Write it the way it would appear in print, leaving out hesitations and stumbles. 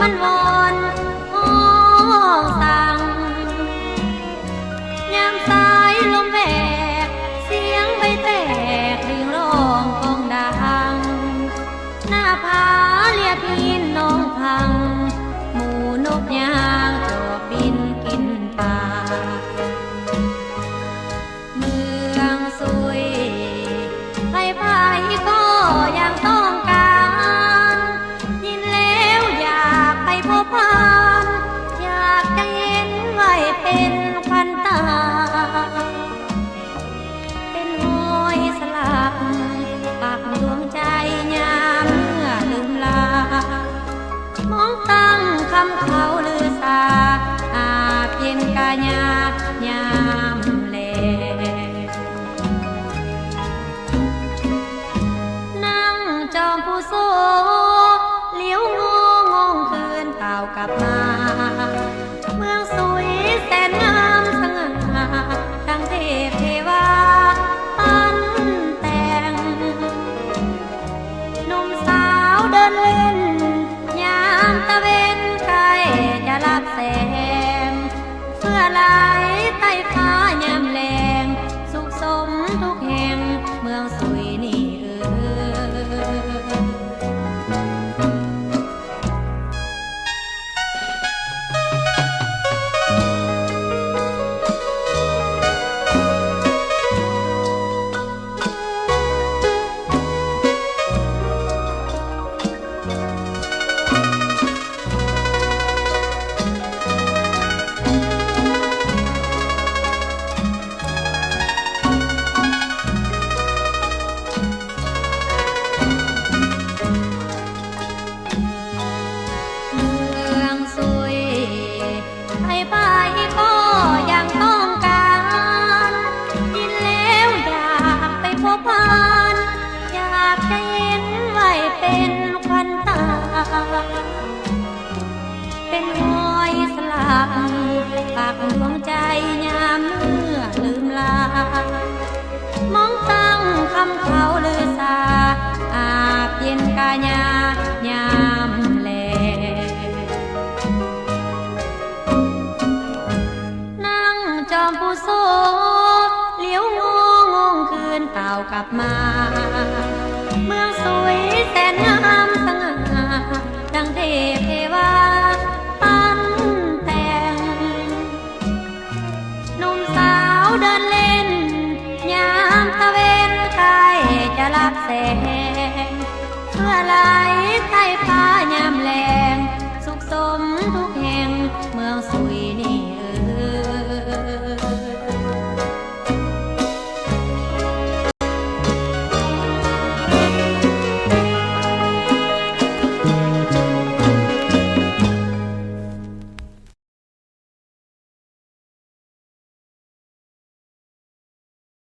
มันวอนห้องสั่งยามสายลมแหวกเสียงใบแตกเรียงร้องกองดังหน้าผาเลียพินน้องพังหมู่นกยางจอบบินกินป่าเมืองสุยใครไปก็ยังต้องการยินแล้วอยากไปพบผ่านอยากจะเห็นไว้เป็นควันตาเป็นห้อยสลักปักดวงใจยามเมื่อลืมลามองตั้งคำเขาลือสาอาเพียนกายายามแลนั่งจอมผู้โซเลี้ยวงงคืนเต่ากลับมาเมืองสวยแสนงามสง่าดังเทพเทวาปั้นแต่งหนุ่มสาวเดินเล่นยามตะเวนใกล้จะรับแสงเพื่อไหลใต้ฟ้ายามแลงสุขสมทุกแห่งเมืองสุยนี่เป็นห้อยสลักปักดวงใจยามเมื่อลืมลามองตั้งคำเขาลือสาอาบเย็นกายายามแลนั่งจอมผู้โซเลี้ยวงคืนเต่ากลับมาเมืองสวยแสนงามสง่าดังเทพเทวาปั้นแต่งหนุ่มสาวเดินเล่นยามตะเวนใกล้จะรับแสงเพื่อไหลใต้ฟ้ายามแลง